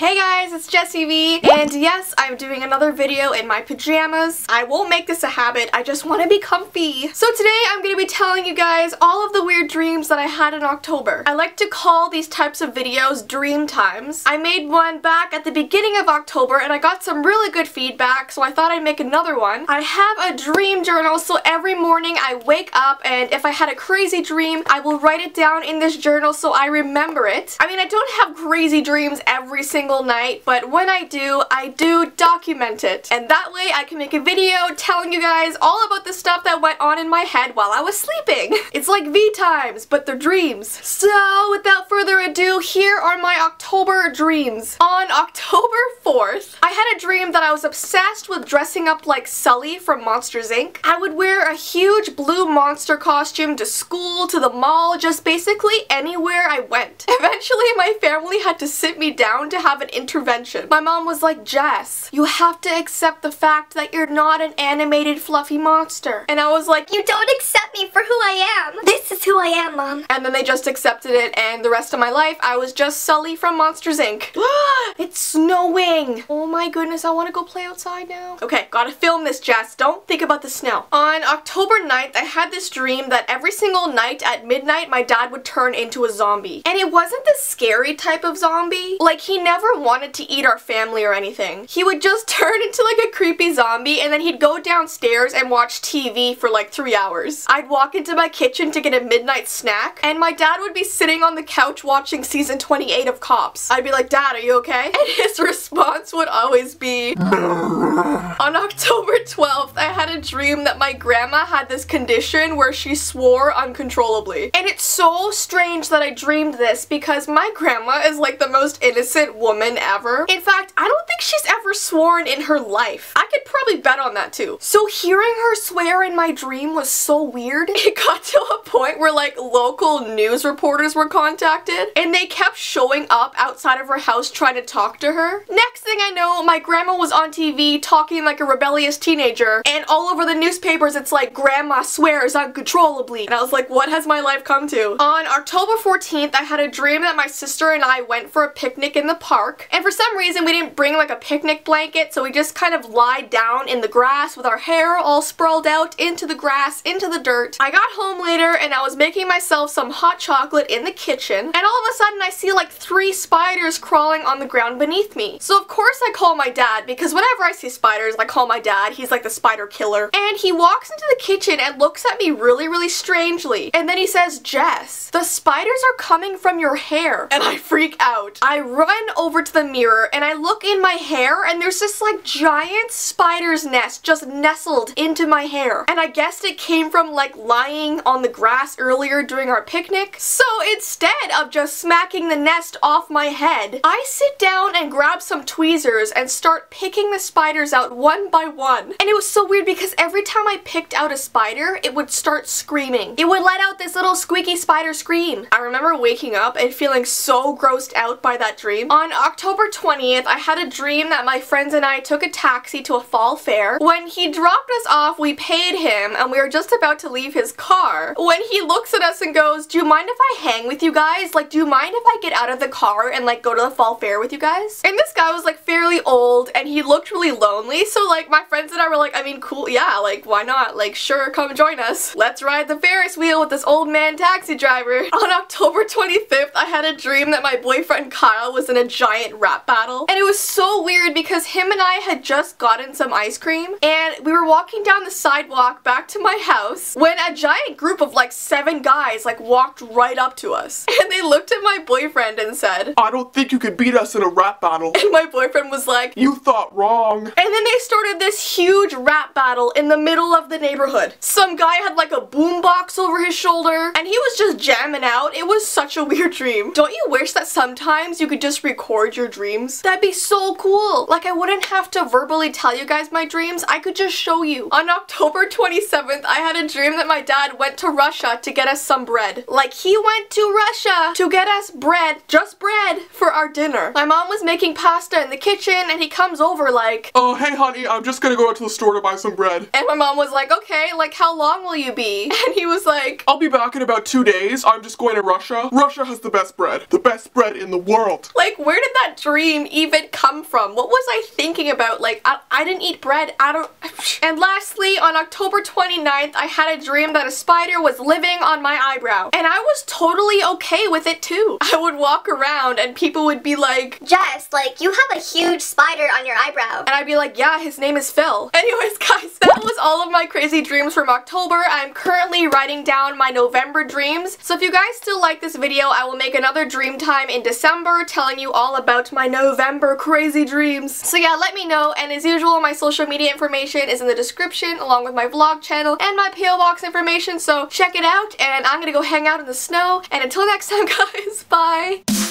Hey guys, it's Jessii V, and yes, I'm doing another video in my pajamas. I won't make this a habit, I just want to be comfy. So today I'm going to be telling you guys all of the weird dreams that I had in October. I like to call these types of videos dream times. I made one back at the beginning of October and I got some really good feedback, so I thought I'd make another one. I have a dream journal, so every morning I wake up and if I had a crazy dream, I will write it down in this journal so I remember it. I mean, I don't have crazy dreams every single night, but when I do document it. And that way I can make a video telling you guys all about the stuff that went on in my head while I was sleeping. It's like V-times, but they're dreams. So without further ado, here are my October dreams. On October 4th, I had a dream that I was obsessed with dressing up like Sully from Monsters, Inc. I would wear a huge blue monster costume to school, to the mall, just basically anywhere I went. Eventually, my family had to sit me down to have an intervention. My mom was like, Jess, you have to accept the fact that you're not an animated fluffy monster. And I was like, you don't accept me for who I am. This is who I am, Mom. And then they just accepted it, and the rest of my life, I was just Sully from Monsters, Inc. It's snowing. Oh my goodness, I want to go play outside now. Okay, gotta film this, Jess. Don't think about the snow. On October 9th, I had this dream that every single night at midnight, my dad would turn into a zombie. And it wasn't the scary type of zombie. Like, he never wanted to eat our family or anything. He would just turn into like a creepy zombie and then he'd go downstairs and watch TV for like 3 hours. I'd walk into my kitchen to get a midnight snack and my dad would be sitting on the couch watching season 28 of Cops. I'd be like, Dad, are you okay? And his response would always be On October 12th, I had a dream that my grandma had this condition where she swore uncontrollably. And it's so strange that I dreamed this because my grandma is like the most innocent woman ever. In fact, I don't think she's ever sworn in her life. I could probably bet on that too. So hearing her swear in my dream was so weird. It got to a point where like local news reporters were contacted and they kept showing up outside of her house trying to talk to her. Next thing I know, my grandma was on TV talking like a rebellious teenager and all over the newspapers it's like, Grandma swears uncontrollably. And I was like, what has my life come to? On October 14th, I had a dream that my sister and I went for a picnic in the park, and for some reason we didn't bring like a picnic blanket, so we just kind of lied down in the grass with our hair all sprawled out into the grass, into the dirt. I got home later and I was making myself some hot chocolate in the kitchen, and all of a sudden I see like 3 spiders crawling on the ground beneath me. So of course I call my dad, because whenever I see spiders, I call my dad. He's like the spider killer. And he walks into the kitchen and looks at me really strangely. And then he says, Jess, the spiders are coming from your hair. And I freak out. I run over to the mirror and I look in my hair and there's this like giant spider's nest just nestled into my hair. And I guessed it came from like lying on the grass earlier during our picnic. So instead of just smacking the nest off my head, I sit down and grab some tweezers and start picking the spiders out one by one. And it was so weird because every time I picked out a spider, it would start screaming. It would let out this little squeaky spider scream. I remember waking up and feeling so grossed out by that dream. On October 20th, I had a dream that my friends and I took a taxi to a fall fair. When he dropped us off, we paid him and we were just about to leave his car when he looks at us and goes, do you mind if I hang with you guys? Like, do you mind if I get out of the car and like go to the fall fair with you guys? And this guy was like fairly old and he looked really lonely, so like my friends and I were like, I mean, cool, yeah, like why not? Like, sure, come join us. Let's ride the Ferris wheel with this old man taxi driver. On October 25th, I had a dream that my boyfriend Kyle was in a giant rap battle. And it was so weird because him and I had just gotten some ice cream and we were walking down the sidewalk back to my house when a giant group of like 7 guys like walked right up to us. And they looked at my boyfriend and said, I don't think you could beat us in a rap battle. And my boyfriend was like, you thought wrong. And then they started this huge rap battle in the middle of the neighborhood. Some guy had like a boombox over his shoulder and he was just jamming out. It was such a weird dream. Don't you wish that sometimes you could just record your dreams? That'd be so cool. Like, I wouldn't have to verbally tell you guys my dreams. I could just show you. On October 27th, I had a dream that my dad went to Russia to get get us some bread. Like, he went to Russia to get us bread, just bread, for our dinner. My mom was making pasta in the kitchen and he comes over like, "Oh, hey honey, I'm just gonna go out to the store to buy some bread." And my mom was like, "Okay, like how long will you be?" And he was like, "I'll be back in about 2 days. I'm just going to Russia. Russia has the best bread. The best bread in the world." Like, where did that dream even come from? What was I thinking about? Like, I didn't eat bread. I don't... And lastly, on October 29th, I had a dream that a spider was living on my eyebrow. And I was totally okay with it too. I would walk around and people would be like, "Jess, like, you have a huge spider on your eyebrow." And I'd be like, "Yeah, his name is Phil." Anyways, guys, that was all of my crazy dreams from October. I'm currently writing down my November dreams. So if you guys still like this video, I will make another dream time in December telling you all about my November crazy dreams. So yeah, let me know. And as usual, my social media information is in the description along with my vlog channel and my PO box information. So check it out, and I'm gonna go hang out in the snow. And until next time, guys, bye.